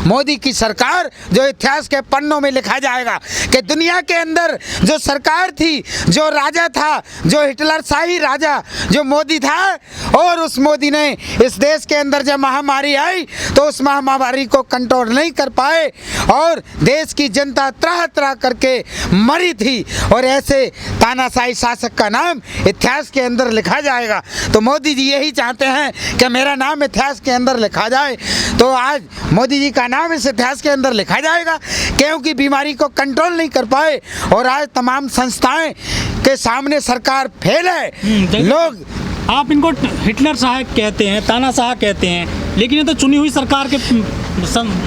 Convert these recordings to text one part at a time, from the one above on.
मोदी की सरकार जो इतिहास के पन्नों में लिखा जाएगा कि दुनिया के अंदर जो सरकार थी, जो राजा था, जो हिटलर शाही राजा जो मोदी था, और उस मोदी ने इस देश के अंदर जब महामारी आई तो उस महामारी को कंट्रोल नहीं कर पाए और देश की जनता त्राह त्राह करके मरी थी। और ऐसे तानाशाही शासक का नाम इतिहास के अंदर लिखा जाएगा। तो मोदी जी यही चाहते हैं कि मेरा नाम इतिहास के अंदर लिखा जाए। तो आज मोदी जी का नाम इस इतिहास के अंदर लिखा जाएगा, क्योंकि बीमारी को कंट्रोल नहीं कर पाए और आज तमाम संस्थाएं के सामने सरकार फेल है। लोग आप इनको हिटलर शाह कहते हैं, तानाशाह कहते हैं, लेकिन ये तो चुनी हुई सरकार के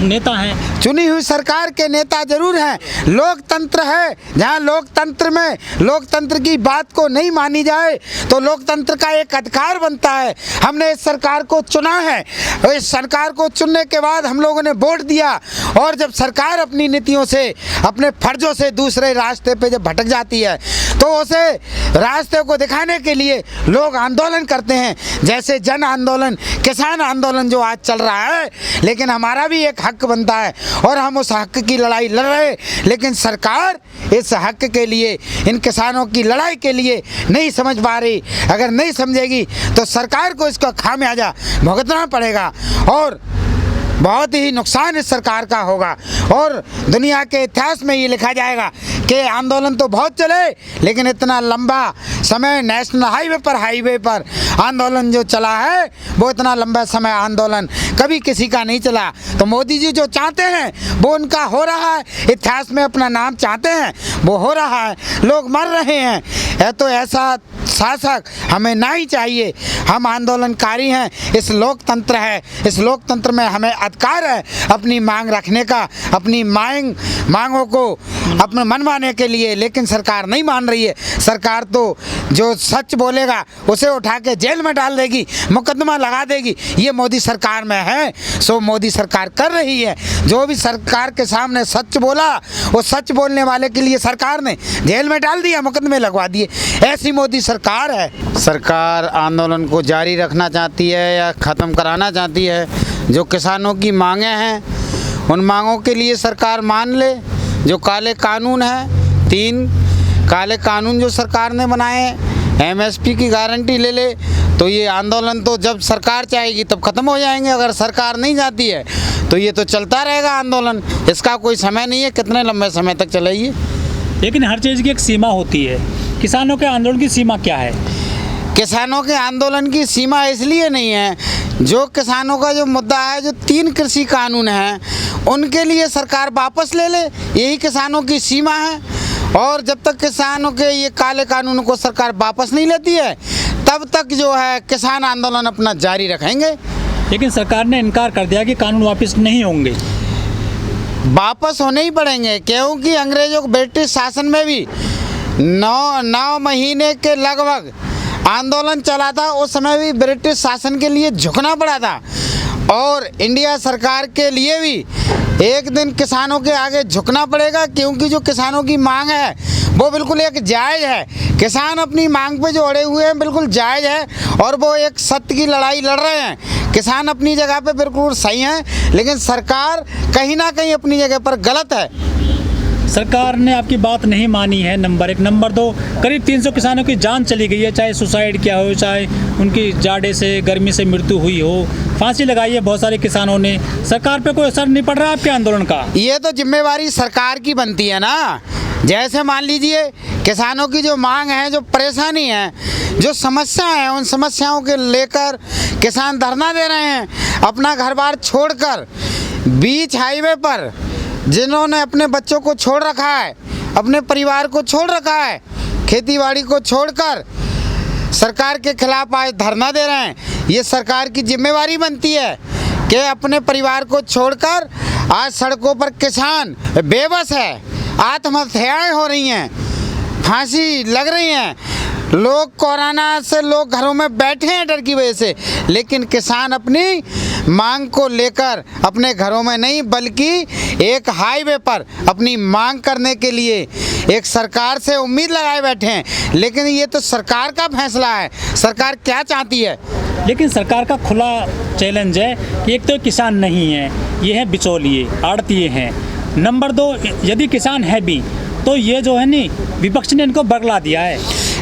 नेता हैं। चुनी हुई सरकार के नेता जरूर हैं। लोकतंत्र है, जहाँ लोकतंत्र में लोकतंत्र की बात को नहीं मानी जाए तो लोकतंत्र का एक अधिकार बनता है। हमने इस सरकार को चुना है और इस सरकार को चुनने के बाद हम लोगों ने वोट दिया, और जब सरकार अपनी नीतियों से, अपने फर्जों से दूसरे रास्ते पे जब भटक जाती है तो उसे रास्ते को दिखाने के लिए लोग आंदोलन करते हैं, जैसे जन आंदोलन, किसान आंदोलन जो आज चल रहा है। लेकिन हमारा भी एक हक बनता है और हम उस हक की लड़ाई लड़ रहे हैं, लेकिन सरकार इस हक के लिए, इन किसानों की लड़ाई के लिए नहीं समझ पा रही। अगर नहीं समझेगी तो सरकार को इसका खामियाजा भुगतना पड़ेगा और बहुत ही नुकसान इस सरकार का होगा। और दुनिया के इतिहास में ये लिखा जाएगा कि आंदोलन तो बहुत चले, लेकिन इतना लंबा समय नेशनल हाईवे पर आंदोलन जो चला है वो इतना लंबा समय आंदोलन कभी किसी का नहीं चला। तो मोदी जी जो चाहते हैं वो उनका हो रहा है, इतिहास में अपना नाम चाहते हैं वो हो रहा है, लोग मर रहे हैं। तो ऐसा शासक हमें ना ही चाहिए। हम आंदोलनकारी हैं, इस लोकतंत्र है, इस लोकतंत्र में हमें अधिकार है अपनी मांग रखने का, अपनी मांगों को अपने मनवाने के लिए। लेकिन सरकार नहीं मान रही है। सरकार तो जो सच बोलेगा उसे उठा के जेल में डाल देगी, मुकदमा लगा देगी। ये मोदी सरकार में है, सो मोदी सरकार कर रही है। जो भी सरकार के सामने सच बोला, वो सच बोलने वाले के लिए सरकार ने जेल में डाल दिया, मुकदमे लगवा दिए। ऐसी मोदी सरकार है। सरकार आंदोलन को जारी रखना चाहती है या ख़त्म कराना चाहती है। जो किसानों की मांगें हैं उन मांगों के लिए सरकार मान ले। जो काले कानून हैं, 3 काले कानून जो सरकार ने बनाए हैं, एमएसपी की गारंटी ले ले, तो ये आंदोलन तो जब सरकार चाहेगी तब ख़त्म हो जाएंगे। अगर सरकार नहीं चाहती है तो ये तो चलता रहेगा आंदोलन। इसका कोई समय नहीं है, कितने लंबे समय तक चलेगी। लेकिन हर चीज़ की एक सीमा होती है। किसानों के आंदोलन की सीमा क्या है? किसानों के आंदोलन की सीमा इसलिए नहीं है, जो किसानों का जो मुद्दा है, जो 3 कृषि कानून हैं उनके लिए सरकार वापस ले ले, यही किसानों की सीमा है। और जब तक किसानों के ये काले कानून को सरकार वापस नहीं लेती है तब तक जो है किसान आंदोलन अपना जारी रखेंगे। लेकिन सरकार ने इनकार कर दिया कि कानून वापस नहीं होंगे। वापस होने ही पड़ेंगे, क्योंकि अंग्रेजों को ब्रिटिश शासन में भी 9 महीने के लगभग आंदोलन चला था। उस समय भी ब्रिटिश शासन के लिए झुकना पड़ा था और इंडिया सरकार के लिए भी एक दिन किसानों के आगे झुकना पड़ेगा, क्योंकि जो किसानों की मांग है वो बिल्कुल एक जायज़ है। किसान अपनी मांग पे जो अड़े हुए हैं बिल्कुल जायज़ है और वो एक सत्य की लड़ाई लड़ रहे हैं। किसान अपनी जगह पे बिल्कुल सही हैं, लेकिन सरकार कहीं ना कहीं अपनी जगह पर गलत है। सरकार ने आपकी बात नहीं मानी है, नंबर 1। नंबर 2, करीब 300 किसानों की जान चली गई है, चाहे सुसाइड किया हो, चाहे उनकी जाड़े से, गर्मी से मृत्यु हुई हो, फांसी लगाई है बहुत सारे किसानों ने। सरकार पे कोई असर नहीं पड़ रहा आपके आंदोलन का? ये तो जिम्मेवारी सरकार की बनती है ना। जैसे मान लीजिए किसानों की जो मांग है, जो परेशानी है, जो समस्या है, उन समस्याओं के लेकर किसान धरना दे रहे हैं। अपना घर बार छोड़कर बीच हाईवे पर जिन्होंने अपने बच्चों को छोड़ रखा है, अपने परिवार को छोड़ रखा है, खेती बाड़ी को छोड़कर सरकार के खिलाफ आज धरना दे रहे हैं। ये सरकार की जिम्मेवारी बनती है कि अपने परिवार को छोड़कर आज सड़कों पर किसान बेबस है, आत्महत्याएं हो रही हैं, फांसी लग रही हैं, लोग कोरोना से लोग घरों में बैठे हैं डर की वजह से, लेकिन किसान अपनी मांग को लेकर अपने घरों में नहीं बल्कि एक हाईवे पर अपनी मांग करने के लिए एक सरकार से उम्मीद लगाए बैठे हैं। लेकिन ये तो सरकार का फैसला है, सरकार क्या चाहती है। लेकिन सरकार का खुला चैलेंज है कि एक तो किसान नहीं है, ये है बिचौलिए, आड़तिए हैं। नंबर 2, यदि किसान है भी तो ये जो है नी विपक्ष ने इनको बरगला दिया है।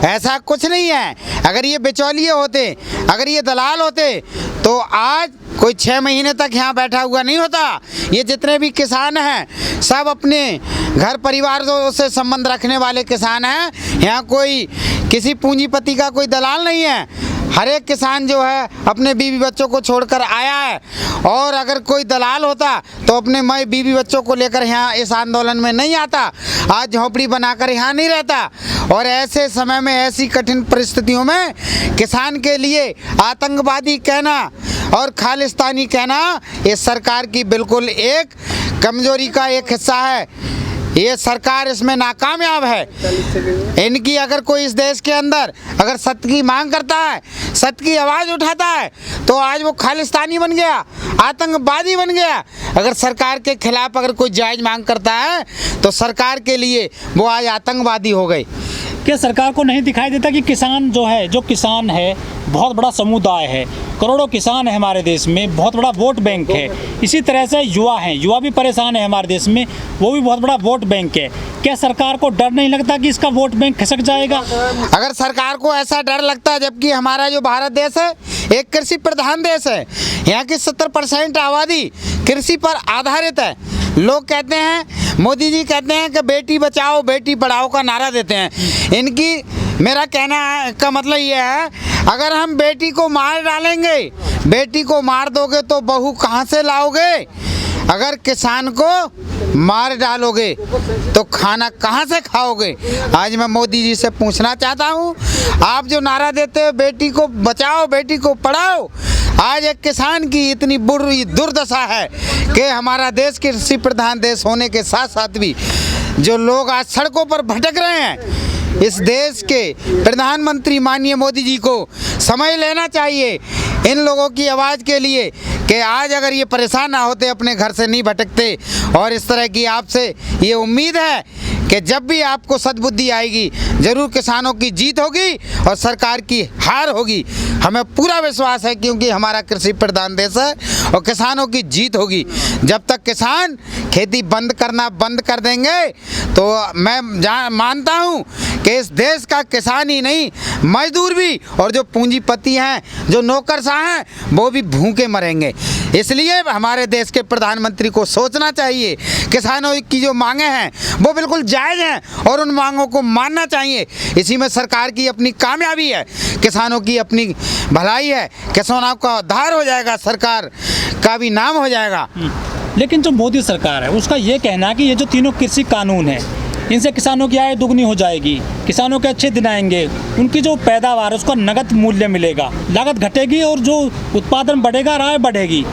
ऐसा कुछ नहीं है। अगर ये बिचौलिए होते, अगर ये दलाल होते तो आज कोई 6 महीने तक यहाँ बैठा हुआ नहीं होता। ये जितने भी किसान हैं सब अपने घर परिवार से संबंध रखने वाले किसान हैं। यहाँ कोई किसी पूंजीपति का कोई दलाल नहीं है। हर एक किसान जो है अपने बीवी बच्चों को छोड़कर आया है, और अगर कोई दलाल होता तो अपने माई बीवी बच्चों को लेकर यहाँ इस आंदोलन में नहीं आता, आज झोंपड़ी बनाकर यहाँ नहीं रहता। और ऐसे समय में, ऐसी कठिन परिस्थितियों में किसान के लिए आतंकवादी कहना और खालिस्तानी कहना ये सरकार की बिल्कुल एक कमजोरी का एक हिस्सा है। ये सरकार इसमें नाकामयाब है। इनकी अगर कोई इस देश के अंदर अगर सत्य की मांग करता है, सत्य की आवाज़ उठाता है, तो आज वो खालिस्तानी बन गया, आतंकवादी बन गया। अगर सरकार के खिलाफ अगर कोई जायज़ मांग करता है तो सरकार के लिए वो आज आतंकवादी हो गई। क्या सरकार को नहीं दिखाई देता कि किसान जो है, जो किसान है बहुत बड़ा समुदाय है, करोड़ों किसान है हमारे देश में, बहुत बड़ा वोट बैंक है। इसी तरह से युवा हैं, युवा भी परेशान है हमारे देश में, वो भी बहुत बड़ा वोट बैंक है। क्या सरकार को डर नहीं लगता कि इसका वोट बैंक खसक जाएगा? अगर सरकार को ऐसा डर लगता है, जबकि हमारा जो भारत देश है एक कृषि प्रधान देश है, यहाँ की 70% आबादी कृषि पर आधारित है। लोग कहते हैं, मोदी जी कहते हैं कि बेटी बचाओ बेटी पढ़ाओ का नारा देते हैं। इनकी, मेरा कहना का मतलब ये है, अगर हम बेटी को मार डालेंगे, बेटी को मार दोगे तो बहू कहाँ से लाओगे? अगर किसान को मार डालोगे तो खाना कहाँ से खाओगे? आज मैं मोदी जी से पूछना चाहता हूँ, आप जो नारा देते हो बेटी को बचाओ बेटी को पढ़ाओ, आज एक किसान की इतनी बुरी दुर्दशा है कि हमारा देश कृषि प्रधान देश होने के साथ साथ भी जो लोग आज सड़कों पर भटक रहे हैं, इस देश के प्रधानमंत्री माननीय मोदी जी को समय लेना चाहिए इन लोगों की आवाज़ के लिए कि आज अगर ये परेशान ना होते, अपने घर से नहीं भटकते। और इस तरह की आपसे ये उम्मीद है कि जब भी आपको सद्बुद्धि आएगी ज़रूर किसानों की जीत होगी और सरकार की हार होगी। हमें पूरा विश्वास है, क्योंकि हमारा कृषि प्रधान देश है और किसानों की जीत होगी। जब तक किसान खेती बंद करना बंद कर देंगे तो मैं मानता हूँ कि इस देश का किसान ही नहीं, मजदूर भी और जो पूंजीपति हैं, जो नौकरशाह हैं, वो भी भूखे मरेंगे। इसलिए हमारे देश के प्रधानमंत्री को सोचना चाहिए, किसानों की जो मांगे हैं वो बिल्कुल जायज़ हैं और उन मांगों को मानना चाहिए। इसी में सरकार की अपनी कामयाबी है, किसानों की अपनी भलाई है, किसानों का उद्धार हो जाएगा, सरकार का भी नाम हो जाएगा। लेकिन जो मोदी सरकार है उसका ये कहना है कि ये जो तीनों कृषि कानून है इनसे किसानों की आय दुगनी हो जाएगी, किसानों के अच्छे दिन आएंगे, उनकी जो पैदावार है उसका नगद मूल्य मिलेगा, लागत घटेगी और जो उत्पादन बढ़ेगा, आय बढ़ेगी।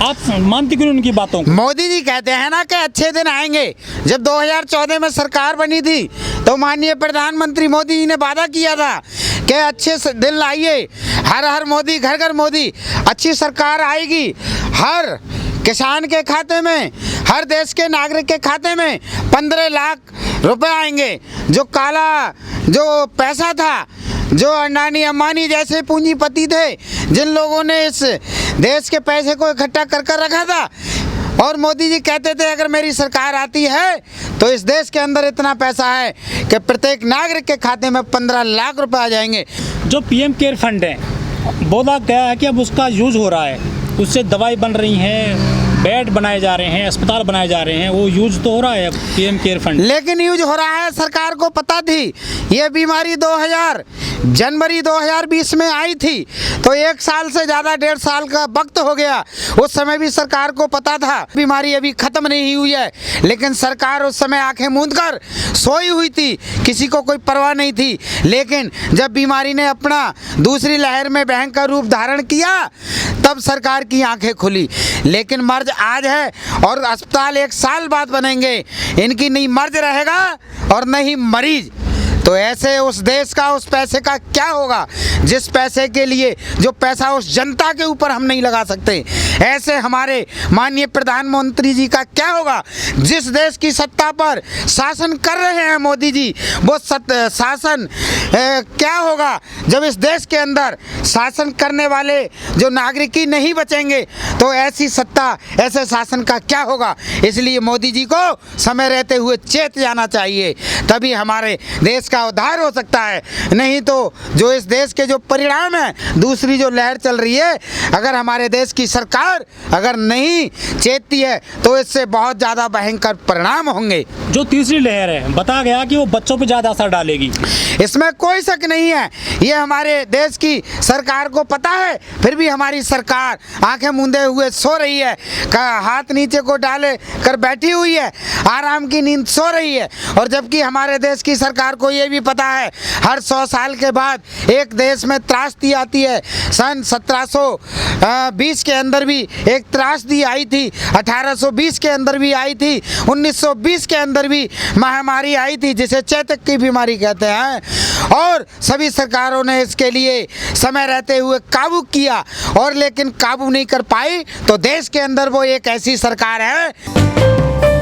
आप मानती क्यों उनकी बातों को? मोदी जी कहते हैं ना कि अच्छे दिन आएंगे। जब 2014 में सरकार बनी थी तो माननीय प्रधानमंत्री मोदी जी ने वादा किया था कि अच्छे से दिन लाइए, हर हर मोदी, घर घर मोदी, अच्छी सरकार आएगी, हर किसान के खाते में, हर देश के नागरिक के खाते में 15 लाख रुपए आएंगे। जो काला जो पैसा था, जो अडानी अंबानी जैसे पूंजीपति थे, जिन लोगों ने इस देश के पैसे को इकट्ठा कर कर रखा था, और मोदी जी कहते थे अगर मेरी सरकार आती है तो इस देश के अंदर इतना पैसा है कि प्रत्येक नागरिक के खाते में 15 लाख रुपए आ जाएंगे। जो पीएम केयर फंड है, बोला गया है कि अब उसका यूज़ हो रहा है, उससे दवाई बन रही हैं, बेड बनाए जा रहे हैं, अस्पताल बनाए जा रहे हैं, वो यूज तो हो रहा है पीएम केयर फंड। लेकिन यूज हो रहा है, सरकार को पता थी ये बीमारी जनवरी 2020 में आई थी, तो 1 साल से ज़्यादा 1.5 साल का वक्त हो गया। उस समय भी सरकार को पता था बीमारी अभी ख़त्म नहीं हुई है, लेकिन सरकार उस समय आंखें मूंद कर सोई हुई थी, किसी को कोई परवाह नहीं थी। लेकिन जब बीमारी ने अपना दूसरी लहर में भयंकर रूप धारण किया तब सरकार की आंखें खुली। लेकिन मर्ज आज है और अस्पताल 1 साल बाद बनेंगे। इनकी नहीं मर्ज रहेगा और नहीं मरीज। तो ऐसे उस देश का, उस पैसे का क्या होगा जिस पैसे के लिए, जो पैसा उस जनता के ऊपर हम नहीं लगा सकते। ऐसे हमारे माननीय प्रधानमंत्री जी का क्या होगा जिस देश की सत्ता पर शासन कर रहे हैं मोदी जी, वो शासन क्या होगा जब इस देश के अंदर शासन करने वाले जो नागरिक ही नहीं बचेंगे, तो ऐसी सत्ता, ऐसे शासन का क्या होगा। इसलिए मोदी जी को समय रहते हुए चेत जाना चाहिए, तभी हमारे देश का उद्धार हो सकता है। नहीं तो जो इस देश के जो परिणाम है, दूसरी जो लहर चल रही है, अगर हमारे देश की सरकार अगर नहीं चेतती है तो इससे बहुत ज़्यादा भयंकर परिणाम होंगे। जो तीसरी लहर है, बताया गया कि वो बच्चों पर ज़्यादा असर डालेगी, इसमें कोई शक नहीं है। ये हमारे देश की सरकार को पता है, फिर भी हमारी सरकार आंखें मूंदे हुए सो रही है, हाथ नीचे को डाले कर बैठी हुई है, आराम की नींद सो रही है। और जबकि हमारे देश की सरकार को ये भी पता है, हर 100 साल के बाद एक देश में त्रासदी आती है। सन 1720 के अंदर भी एक त्रासदी आई थी, 1820 के अंदर भी आई थी, 1920 के अंदर भी महामारी आई थी जिसे चेचक की बीमारी कहते हैं। और सभी सरकारों ने इसके लिए समय रहते हुए काबू किया, और लेकिन काबू नहीं कर पाई, तो देश के अंदर वो एक ऐसी सरकार है